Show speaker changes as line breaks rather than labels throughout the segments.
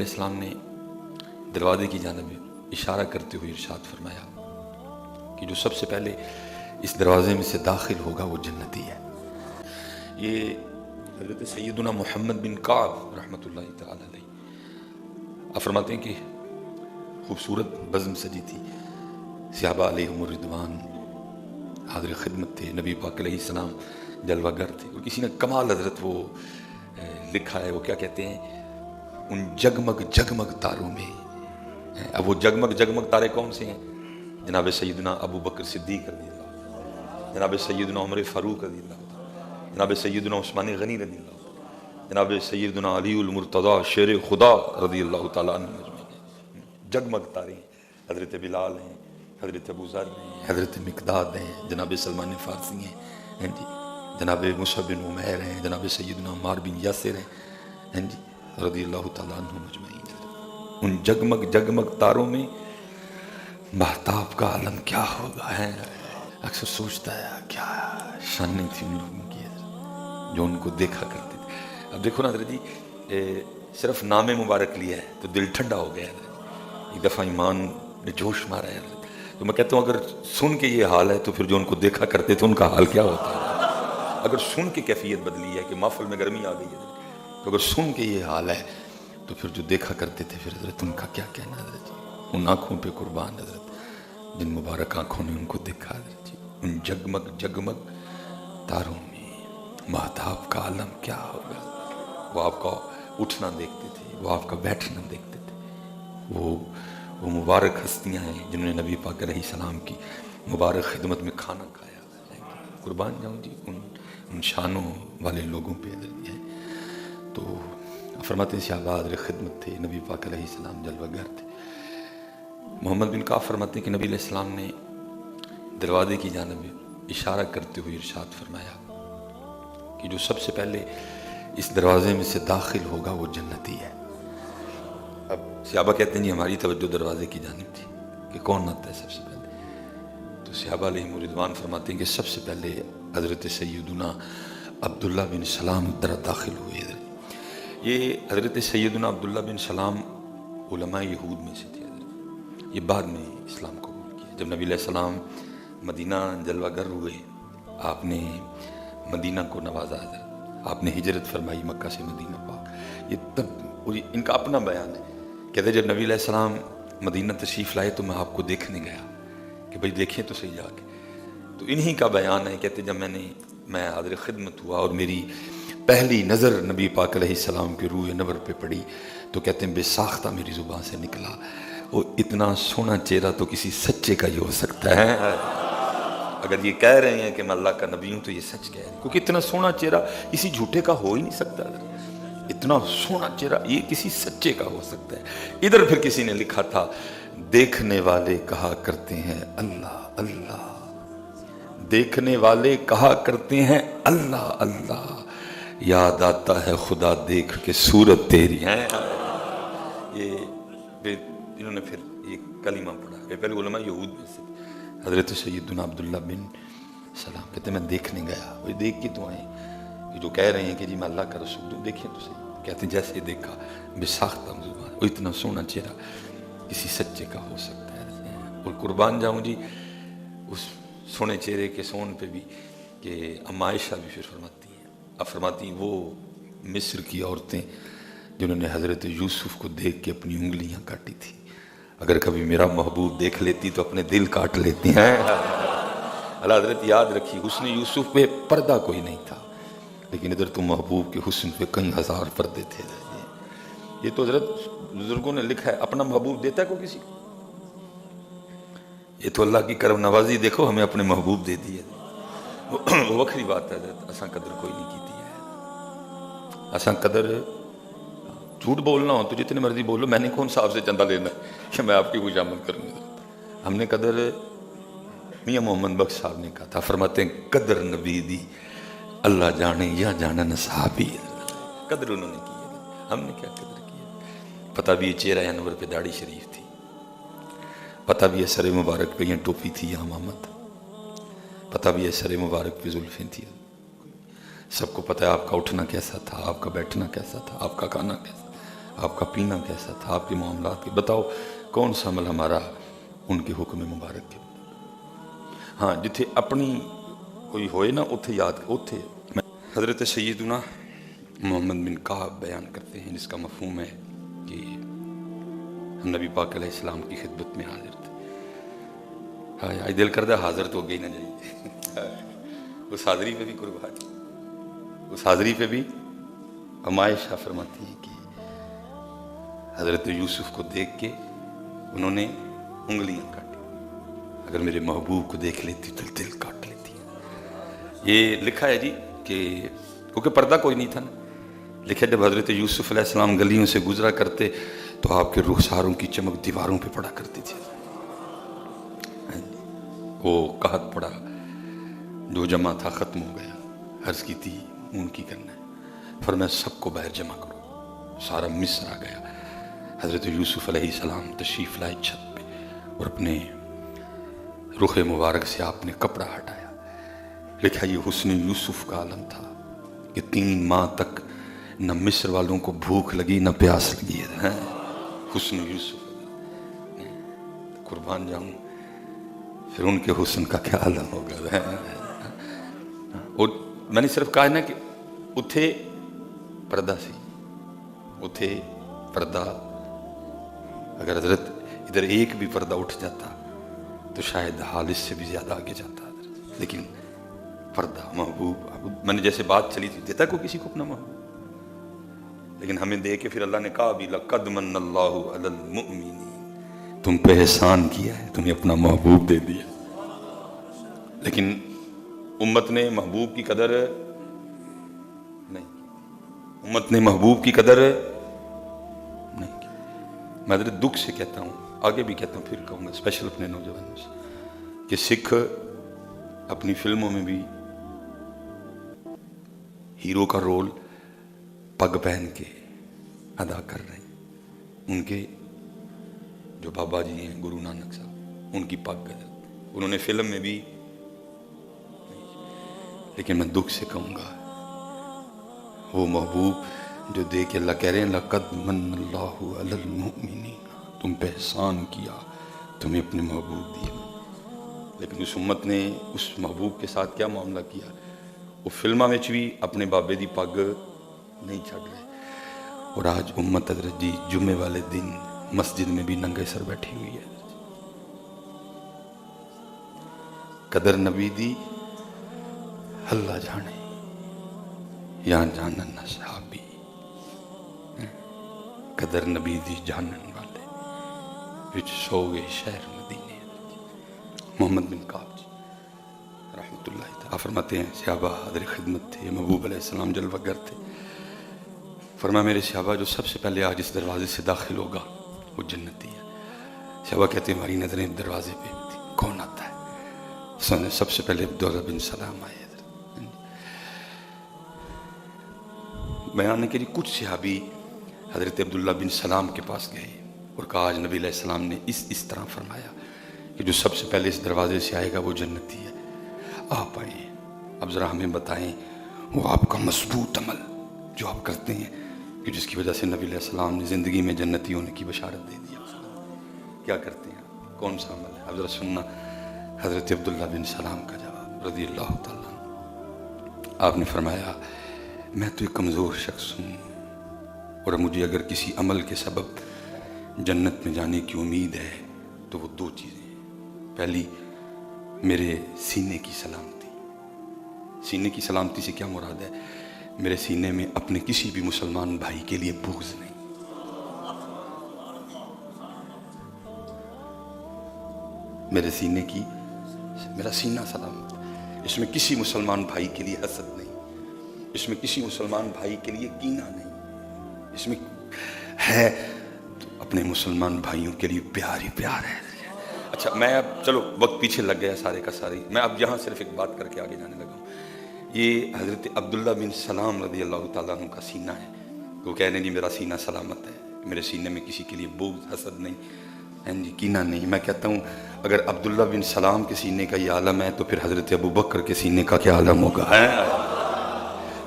علیہ السلام نے دروازے کی جانب اشارہ کرتے ہوئے ارشاد فرمایا کہ جو سب سے پہلے اس دروازے میں سے داخل ہوگا وہ جنتی ہے۔ یہ حضرت سیدنا محمد بن کعب رحمۃ اللہ تعالی علیہ فرماتے ہیں کہ خوبصورت بزم سجی تھی، صحابہ علیہم الرضوان حاضر خدمت تھے، نبی پاک علیہ السلام جلوہ گر تھے، اور کسی نے کمال حضرت وہ لکھا ہے، وہ کیا کہتے ہیں، ان جگمگ جگمگ تاروں میں۔ اب وہ جگمگ جگمگ تارے کون سے ہیں؟ جناب سیدنا ابو بکر صدیق رضی اللہ، جناب سیدنا عمر فاروق رضی اللہ، جناب سیدنا عثمان غنی رضی اللہ، جناب سیدنا علی المرتضی شیر خدا رضی اللہ تعالیٰ عنہ مجمعین۔ جگمگ تارے ہیں، حضرت بلال ہیں، حضرت ابو ذر ہیں، حضرت مقداد ہیں، جناب سلمان فارسی ہیں جی، جناب مصعب بن عمیر ہیں، جناب سیدنا عمار بن یاسر ہیں جی رضی اللہ تعالیٰ عنہ مجمعین۔ ان جگمگ جگمگ تاروں میں مہتاب کا عالم کیا ہوگا ہے، اکثر سوچتا ہے کیا شانیں تھی ان لوگوں کی جو ان کو دیکھا کرتے تھے۔ اب دیکھو نا حضرت جی، صرف نام مبارک لیا ہے تو دل ٹھنڈا ہو گیا ہے، ایک دفعہ ایمان نے جوش مارا ہے حضرت۔ تو میں کہتا ہوں اگر سن کے یہ حال ہے تو پھر جو ان کو دیکھا کرتے تھے ان کا حال کیا ہوتا ہے؟ اگر سن کے کیفیت بدلی ہے کہ محفل میں گرمی آ گئی ہے تو اگر سن کے یہ حال ہے تو پھر جو دیکھا کرتے تھے پھر حضرت ان کا کیا کہنا حضرت جی؟ ان آنکھوں پہ قربان حضرت، جن مبارک آنکھوں نے ان کو دیکھا حضرت جی، ان جگمگ جگمگ تاروں میں مہتاب کا عالم کیا ہوگا۔ وہ آپ کا اٹھنا دیکھتے تھے، وہ آپ کا بیٹھنا دیکھتے تھے، وہ مبارک ہستیاں ہیں جنہوں نے نبی پاک علیہ السلام کی مبارک خدمت میں کھانا کھایا۔ قربان جاؤں جی ان شانوں والے لوگوں پہ حضرت ہے۔ تو فرماتے ہیں صحابہ حاضر خدمت تھے، نبی پاک علیہ السلام جلوہ گر تھے۔ محمد بن کعب فرماتے ہیں کہ نبی علیہ السلام نے دروازے کی جانب اشارہ کرتے ہوئے ارشاد فرمایا کہ جو سب سے پہلے اس دروازے میں سے داخل ہوگا وہ جنتی ہے۔ اب صحابہ کہتے ہیں جی ہماری توجہ دروازے کی جانب تھی کہ کون آتا ہے سب سے پہلے، تو صحابہ علیہم الرضوان فرماتے ہیں کہ سب سے پہلے حضرت سیدنا عبداللہ بن سلام داخل ہوئے۔ یہ حضرت سیدنا عبداللہ بن سلام علماء یہود میں سے تھے حضرت، یہ بعد میں اسلام قبول کیا۔ جب نبی علیہ السلام مدینہ جلوہ گر ہوئے، آپ نے مدینہ کو نوازا حضرت، آپ نے ہجرت فرمائی مکہ سے مدینہ پاک۔ یہ تب ان کا اپنا بیان ہے، کہتے جب نبی علیہ السلام مدینہ تشریف لائے تو میں آپ کو دیکھنے گیا کہ بھئی دیکھیں تو صحیح جا کے، تو انہی کا بیان ہے۔ کہتے جب میں حاضر خدمت ہوا اور میری پہلی نظر نبی پاک علیہ السلام کے روح انور پہ پڑی تو کہتے ہیں بے ساختہ میری زبان سے نکلا، وہ اتنا سونا چہرہ تو کسی سچے کا ہی ہو سکتا ہے۔ اگر یہ کہہ رہے ہیں کہ میں اللہ کا نبی ہوں تو یہ سچ کہہ رہے ہیں، کیونکہ اتنا سونا چہرہ کسی جھوٹے کا ہو ہی نہیں سکتا۔ اتنا سونا چہرہ یہ کسی سچے کا ہو سکتا ہے۔ ادھر پھر کسی نے لکھا تھا دیکھنے والے کہا کرتے ہیں اللہ اللہ، دیکھنے والے کہا کرتے ہیں اللہ اللہ، یاد آتا ہے خدا دیکھ کے صورت تیری ہے۔ یہ انہوں نے پھر یہ کلمہ پڑھا، پہلے علماء یہود میں سے حضرت سیدنا عبداللہ بن سلام کہتے ہیں میں دیکھنے گیا، وہ دیکھ کے تو آئیں کہ جو کہہ رہے ہیں کہ جی میں اللہ کا رسول ہوں، دیکھیں تو صحیح۔ کہتے ہیں جیسے دیکھا بے ساختہ زبان، وہ اتنا سونا چہرہ کسی سچے کا ہو سکتا ہے۔ اور قربان جاؤں جی اس سونے چہرے کے سون پہ بھی کہ اما عائشہ بھی پھر فرماتی ہیں، اب فرماتی ہیں وہ مصر کی عورتیں جنہوں نے حضرت یوسف کو دیکھ کے اپنی انگلیاں کاٹی تھی، اگر کبھی میرا محبوب دیکھ لیتی تو اپنے دل کاٹ لیتی ہیں۔ اللہ حضرت یاد رکھی حسن یوسف پہ پردہ کوئی نہیں تھا، لیکن ادھر تو محبوب کے حسن پہ کئی ہزار پردے تھے۔ یہ تو حضرت بزرگوں نے لکھا ہے، اپنا محبوب دیتا ہے کوئی کسی کو؟ یہ تو اللہ کی کرم نوازی، دیکھو ہمیں اپنے محبوب دے دی ہے، وہ وکھری بات ہے حضرت، اساں قدر کوئی نہیں کی ہے۔ اساں قدر جھوٹ بولنا ہو تو جتنے مرضی بولو، میں نے کون صاحب سے چندہ لینا ہے کہ میں آپ کی خوشامد کروں گا۔ ہم نے قدر میاں محمد بخش صاحب نے کہا تھا، فرماتے ہیں قدر نبی دی اللہ جانے یا جانن صحابی، قدر انہوں نے کی ہے، ہم نے کیا قدر کی ہے۔ پتہ بھی یہ چہرہ انور پہ داڑھی شریف تھی، پتہ بھی ہے سر مبارک پہ یہ ٹوپی تھی یا امامت، پتہ بھی ہے سر مبارک پہ زلفیں تھی، سب کو پتہ ہے آپ کا اٹھنا کیسا تھا، آپ کا بیٹھنا کیسا تھا، آپ کا کھانا کیسا، آپ کا پینا کیسا تھا, آپ کے معاملات کے بتاؤ, کون سا عمل ہمارا ان کے حکم مبارک کے. ہاں جتھے اپنی کوئی ہوئے نا اتھے یاد اتھے. حضرت سیدنا محمد بن کعب بیان کرتے ہیں جس کا مفہوم ہے کہ ہم نبی پاک علیہ السلام کی خدمت میں حاضر تھے. ہاں دل کردہ حاضر تو ہو گئی نہ جائیے. اس حاضری پہ بھی قربان, اس حاضری پہ بھی عائشہ فرماتی ہیں کہ حضرت یوسف کو دیکھ کے انہوں نے انگلیاں کاٹی, اگر میرے محبوب کو دیکھ لیتی تو دل کاٹ لیتی. یہ لکھا ہے جی کہ کیونکہ پردہ کوئی نہیں تھا نا, لکھا جب حضرت یوسف علیہ السلام گلیوں سے گزرا کرتے تو آپ کے رخساروں کی چمک دیواروں پہ پڑا کرتی تھی. وہ قحط پڑا, جو جمع تھا ختم ہو گیا, عرض کی تھی ان کی کرنا ہے, فرمایا سب کو باہر جمع کرو. سارا مصر آ گیا. حضرت یوسف علیہ السلام تشریف لائے چھت پہ اور اپنے رخ مبارک سے آپ نے کپڑا ہٹایا. لکھا یہ حسن یوسف کا عالم تھا کہ 3 ماہ تک نہ مصر والوں کو بھوک لگی نہ پیاس لگی ہے. حسن یوسف قربان جاؤں, پھر ان کے حسن کا کیا عالم ہوگا. اور میں نے صرف کہا نا کہ اتھے پردہ سی, اتھے پردہ, اگر حضرت ادھر ایک بھی پردہ اٹھ جاتا تو شاید حال اس سے بھی زیادہ آگے جاتا. لیکن پردہ محبوب, میں نے جیسے بات چلی تھی, دیتا کوئی کسی کو اپنا محبوب, لیکن ہمیں دے کے پھر اللہ نے کہا بھی لَقَدْ مَنَّ اللَّهُ عَلَى الْمُؤْمِنِينَ, تم پہ احسان کیا ہے, تمہیں اپنا محبوب دے دیا. لیکن امت نے محبوب کی قدر نہیں, امت نے محبوب کی قدر نہیں کی. میں حضرت دکھ سے کہتا ہوں, آگے بھی کہتا ہوں, پھر کہوں گا اسپیشل اپنے نوجوانوں سے, کہ سکھ اپنی فلموں میں بھی ہیرو کا رول پگ پہن کے ادا کر رہے ہیں. ان کے جو بابا جی ہیں گرو نانک صاحب, ان کی پگ ہے, انہوں نے فلم میں بھی. لیکن میں دکھ سے کہوں گا وہ محبوب جو دے کے اللہ کہہ رہے ہیں لَقَدْ مَنَّ اللَّهُ عَلَى الْمُؤْمِنِينَ, تم پہ احسان کیا, تمہیں اپنے محبوب دیے. لیکن اس امت نے اس محبوب کے ساتھ کیا معاملہ کیا, وہ فلمہ میں بھی اپنے بابے دی پگ نہیں چھڑ رہے. اور آج امت حضرت جی جمعے والے دن مسجد میں بھی ننگے سر بیٹھی ہوئی ہے. قدر نبی دی اللہ جانے یا جانن صحابی, قدر نبی دی جانن والے وچ سو گئے شہر مدینے. محمد بن کعب جی رحمت اللہ تعالیٰ فرماتے ہیں صحابہ حضر خدمت تھے, محبوب علیہ السلام جلوہ گر تھے. فرمایا میرے صحابہ جو سب سے پہلے آج اس دروازے سے داخل ہوگا وہ جنتی ہے. صحابہ کہتے ہیں ہماری نظریں دروازے پہ تھی, کون آتا ہے؟ سب سے پہلے عبداللہ بن سلام آئے. بیان کے لیے کچھ صحابی حضرت عبداللہ بن سلام کے پاس گئے اور کہا آج نبی علیہ السلام نے اس طرح فرمایا کہ جو سب سے پہلے اس دروازے سے آئے گا وہ جنتی ہے. آپ آئیں, اب ذرا ہمیں بتائیں وہ آپ کا مضبوط عمل جو آپ کرتے ہیں کہ جس کی وجہ سے نبی علیہ السلام نے زندگی میں جنتی ہونے کی بشارت دے دیا, کیا کرتے ہیں, کون سا عمل ہے؟ اب ذرا سننا حضرت عبداللہ بن سلام کا جواب رضی اللہ تعالیٰ. آپ نے فرمایا میں تو ایک کمزور شخص ہوں اور مجھے اگر کسی عمل کے سبب جنت میں جانے کی امید ہے تو وہ 2 چیزیں ہیں. پہلی میرے سینے کی سلامتی. سینے کی سلامتی سے کیا مراد ہے؟ میرے سینے میں اپنے کسی بھی مسلمان بھائی کے لیے بغض نہیں. میرے سینے کی, میرا سینہ سلامت, اس میں کسی مسلمان بھائی کے لیے حسد نہیں, اس میں کسی مسلمان بھائی کے لیے کینہ نہیں, اس میں ہے تو اپنے مسلمان بھائیوں کے لیے پیار ہی پیار ہے. اچھا میں اب چلو وقت پیچھے لگ گیا سارے کا سارے, میں اب یہاں صرف ایک بات کر کے آگے جانے لگا ہوں. یہ حضرت عبداللہ بن سلام رضی اللہ تعالیٰ عنہ کا سینہ ہے. وہ کہہ رہے ہیں جی میرا سینہ سلامت ہے, میرے سینے میں کسی کے لیے بغض حسد نہیں, جی کینہ نہیں. میں کہتا ہوں اگر عبداللہ بن سلام کے سینے کا یہ عالم ہے تو پھر حضرت ابو بکر کے سینے کا کیا عالم ہوگا,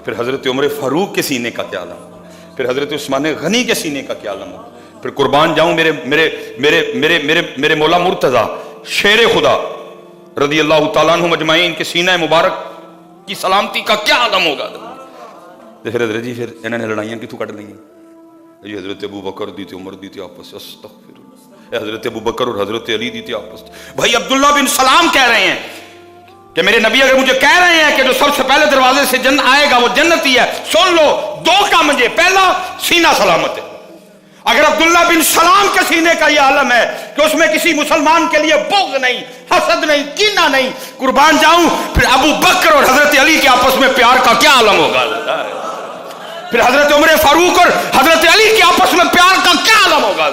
پھر حضرت عمر فاروق کے سینے کا کیا عالم ہوگا, پھر حضرت عثمان غنی کے سینے کا کیا عالم ہوگا. پھر قربان جاؤں میرے میرے میرے میرے میرے میرے مولا مرتضیٰ شیر خدا رضی اللہ تعالیٰ عنہ مجمعین کے سینہ مبارک کی سلامتی کا کیا عالم ہوگا. پھر حضرت جی پھر انہوں نے لڑائیاں کتوں کٹ لیں گے. یہ حضرت ابو بکر دی تھی، عمر دی تھی آپس سے، استغفر اللہ. حضرت ابو بکر اور حضرت علی دی تھی آپس سے. بھائی عبداللہ بن سلام کہہ رہے ہیں کہ میرے نبی اگر مجھے کہہ رہے ہیں کہ جو سب سے پہلے دروازے سے جنت آئے گا وہ جنتی ہے، سن لو دو کام مجھے، پہلا سینہ سلامت ہے. اگر عبداللہ بن سلام کے سینے کا یہ عالم ہے کہ اس میں کسی مسلمان کے لیے بغض نہیں، حسد نہیں، کینہ نہیں، قربان جاؤں پھر ابو بکر اور حضرت علی کے آپس میں پیار کا کیا عالم ہوگا. پھر حضرت عمر فاروق اور حضرت علی کے آپس میں پیار کا کیا عالم ہوگا.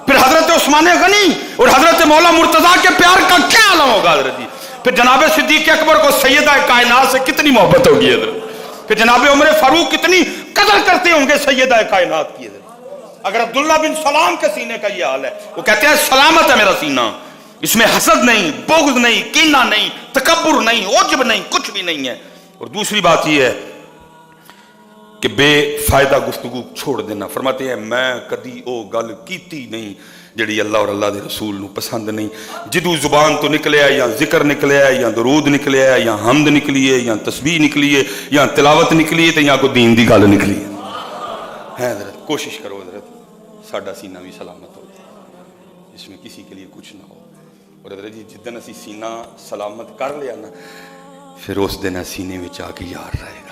پھر حضرت عثمان غنی اور حضرت مولا مرتضیٰ کے پیار کا کیا عالم ہوگا. حضرت جی پھر جناب صدیق اکبر کو سیدہ کائنات سے کتنی محبت ہوگی. حضرت پھر جناب عمر فاروق کتنی قدر کرتے ہوں گے سیدہ کائنات کی. اگر عبداللہ بن سلام کے سینے کا یہ حال ہے، وہ کہتے ہیں سلامت ہے میرا سینہ، اس میں حسد نہیں، بغض نہیں، کینہ نہیں، تکبر نہیں، عجب نہیں، کچھ بھی نہیں ہے. اور دوسری بات یہ ہے کہ بے فائدہ گفتگو چھوڑ دینا. فرماتے ہیں میں کدی او گل کیتی نہیں جڑی اللہ اور اللہ دے رسول نو پسند نہیں. جدو زبان تو نکلے ہے، یا ذکر نکلے ہے، یا درود نکلے ہے، یا حمد نکلی ہے، یا تسبیح نکلی ہے، یا تلاوت نکلی ہے، یا کوئی دین دی گل نکلی ہے. حضرت کوشش کرو حضرت ساڈا سینہ بھی سلامت ہو جائے، اس میں کسی کے لیے کچھ نہ ہو. اور حضرت جی جدن اسی سینہ سلامت کر لیا نا، پھر اس دن سینے میں آ کے یار رہے گا.